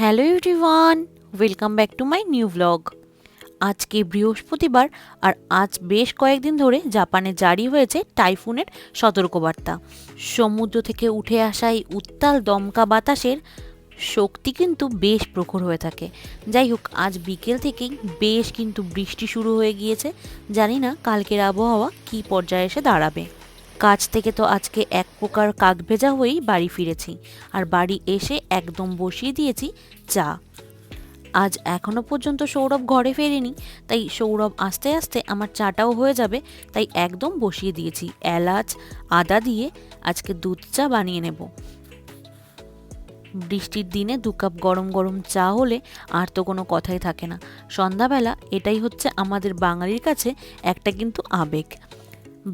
Hello everyone, welcome back to my new blog. আজকে বৃহস্পতিবার আর আজ বেশ কয়েকদিন ধরে জাপানে জারি হয়েছে টাইফুনের সতর্কবার্তা। সমুদ্র থেকে উঠে আসা এই উত্তাল দমকা বাতাসের শক্তি কিন্তু বেশ প্রখর হয়ে থাকে। যাই হোক, আজ বিকেল থেকেই বেশ কিন্তু বৃষ্টি শুরু হয়ে গিয়েছে। জানি না কালকের আবহাওয়া কী পর্যায়ে এসে দাঁড়াবে। কাজ থেকে তো আজকে এক প্রকার কাকভেজা হয়েই বাড়ি ফিরেছি, আর বাড়ি এসে একদম বসিয়ে দিয়েছি চা। আজ এখনো পর্যন্ত সৌরভ ঘরে ফেরেনি, তাই সৌরভ আস্তে আস্তে আমার চাটাও হয়ে যাবে, তাই একদম বসিয়ে দিয়েছি। এলাচ আদা দিয়ে আজকে দুধ চা বানিয়ে নেব। বৃষ্টির দিনে 2 কাপ গরম গরম চা হলে আর তো কোনো কথাই থাকে না। সন্ধ্যাবেলা এটাই হচ্ছে আমাদের বাঙালির কাছে একটা কিন্তু আবেগ।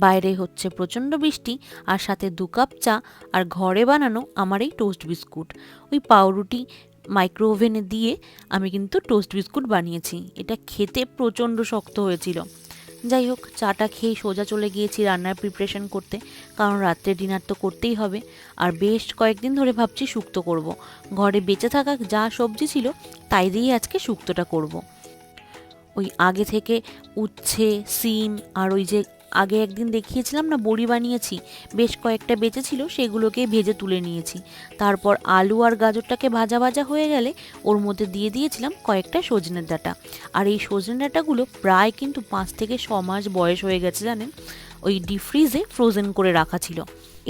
বাইরে হচ্ছে প্রচণ্ড বৃষ্টি, আর সাথে 2 কাপ চা আর ঘরে বানানো আমার এই টোস্ট বিস্কুট। ওই পাউরুটি মাইক্রো ওভেনে দিয়ে আমি কিন্তু টোস্ট বিস্কুট বানিয়েছি। এটা খেতে প্রচণ্ড শক্ত হয়েছিল। যাই হোক, চাটা খেয়েই সোজা চলে গিয়েছি রান্নার প্রিপারেশন করতে, কারণ রাত্রে ডিনার তো করতেই হবে। আর বেশ কয়েকদিন ধরে ভাবছি শুক্তো করব। ঘরে বেঁচে থাকা যা সবজি ছিল তাই দিয়েই আজকে শুক্তোটা করব। ওই আগে থেকে উচ্ছে, সিম আর ওই যে আগে একদিন দেখিয়েছিলাম না বড়ি বানিয়েছি, বেশ কয়েকটা বেঁচে ছিল, সেগুলোকে ভেজে তুলে নিয়েছি। তারপর আলু আর গাজরটাকে ভাজা ভাজা হয়ে গেলে ওর মধ্যে দিয়ে দিয়েছিলাম কয়েকটা সজনের ডাঁটা। আর এই সজনের ডাঁটাগুলো প্রায় কিন্তু 5 থেকে 6 মাস বয়স হয়ে গেছে জানেন। ওই ডিপ ফ্রিজে ফ্রোজেন করে রাখা ছিল।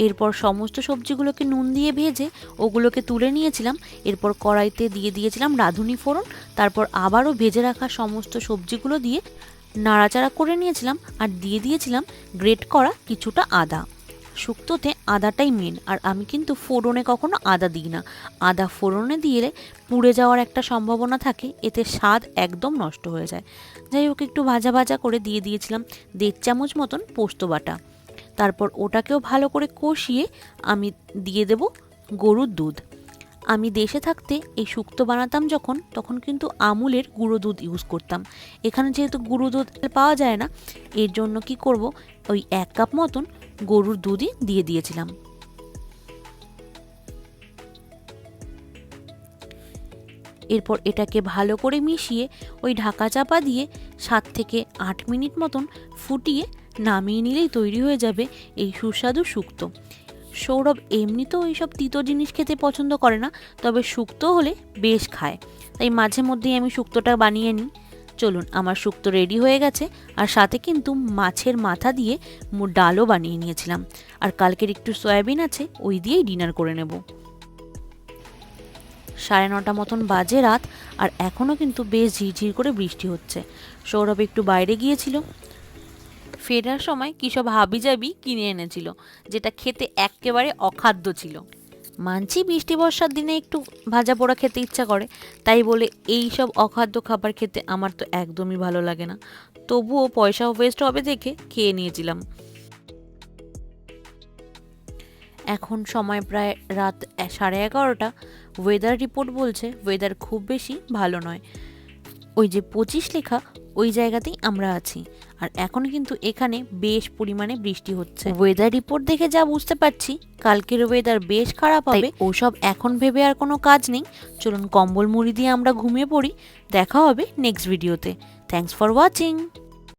এরপর সমস্ত সবজিগুলোকে নুন দিয়ে ভেজে ওগুলোকে তুলে নিয়েছিলাম। এরপর কড়াইতে দিয়ে দিয়েছিলাম রাঁধুনি ফোড়ন। তারপর আবারও ভেজে রাখা সমস্ত সবজিগুলো দিয়ে নাড়াচাড়া করে নিয়েছিলাম, আর দিয়ে দিয়েছিলাম গ্রেট করা কিছুটা আদা। শুক্তোতে আদাটাই মেন, আর আমি কিন্তু ফোড়নে কখনো আদা দিই না। আদা ফোড়নে দিলে পুড়ে যাওয়ার একটা সম্ভাবনা থাকে, এতে স্বাদ একদম নষ্ট হয়ে যায়। যাই হোক, একটু ভাজা ভাজা করে দিয়ে দিয়েছিলাম 1.5 চামচ মতন পোস্ত বাটা। তারপর ওটাকেও ভালো করে কষিয়ে আমি দিয়ে দেব গরুর দুধ। আমি দেশে থাকতে এই শুক্তো বানাতাম যখন, তখন কিন্তু আমুলের গুঁড়ো দুধ ইউজ করতাম। এখানে যেহেতু গুঁড়ো দুধ পাওয়া যায় না, এর জন্য কি করব, ওই 1 কাপ মতন গরুর দুধই দিয়ে দিয়েছিলাম। এরপর এটাকে ভালো করে মিশিয়ে ওই ঢাকা চাপা দিয়ে 7 থেকে 8 মিনিট মতন ফুটিয়ে নামিয়ে নিলেই তৈরি হয়ে যাবে এই সুস্বাদু শুক্তো। সৌরভ এমনিতেও এইসব তিতো জিনিস খেতে পছন্দ করে না, তবে শুক্তো হলে বেশ খায়, তাই মাঝে মধ্যেই আমি শুক্তোটা বানিয়ে নিই। চলুন, আমার শুক্তো রেডি হয়ে গেছে। আর সাথে কিন্তু মাছের মাথা দিয়ে ডালও বানিয়ে নিয়েছিলাম। আর কালকের একটু সয়াবিন আছে, ওই দিয়েই ডিনার করে নেব। 9:30 মতন বাজে রাত, আর এখনও কিন্তু বেশ ঝিরঝির করে বৃষ্টি হচ্ছে। সৌরভ একটু বাইরে গিয়েছিল, ফেরার সময় কী সব হাবিজাবি কিনে এনেছিল, যেটা খেতে একেবারে অখাদ্য ছিল। মানছি বৃষ্টি বর্ষার দিনে একটু ভাজা পোড়া খেতে ইচ্ছা করে, তাই বলে এই সব অখাদ্য খাবার খেতে আমার তো একদমই ভালো লাগে না। তবুও পয়সা ওয়েস্ট হবে দেখে খেয়ে নিয়েছিলাম। এখন সময় প্রায় রাত 11:30। ওয়েদার রিপোর্ট বলছে ওয়েদার খুব বেশি ভালো নয়। ওই যে 25 লেখা, ওই জায়গাতেই আমরা আছি। আর এখন কিন্তু এখানে বেশ পরিমাণে বৃষ্টি হচ্ছে। ওয়েদার রিপোর্ট দেখে যা বুঝতে পারছি, কালকের ওয়েদার বেশ খারাপ হবে। ওসব এখন ভেবে আর কোনো কাজ নেই। চলুন কম্বল মুড়ি দিয়ে আমরা ঘুমিয়ে পড়ি। দেখা হবে নেক্সট ভিডিওতে। Thanks for watching.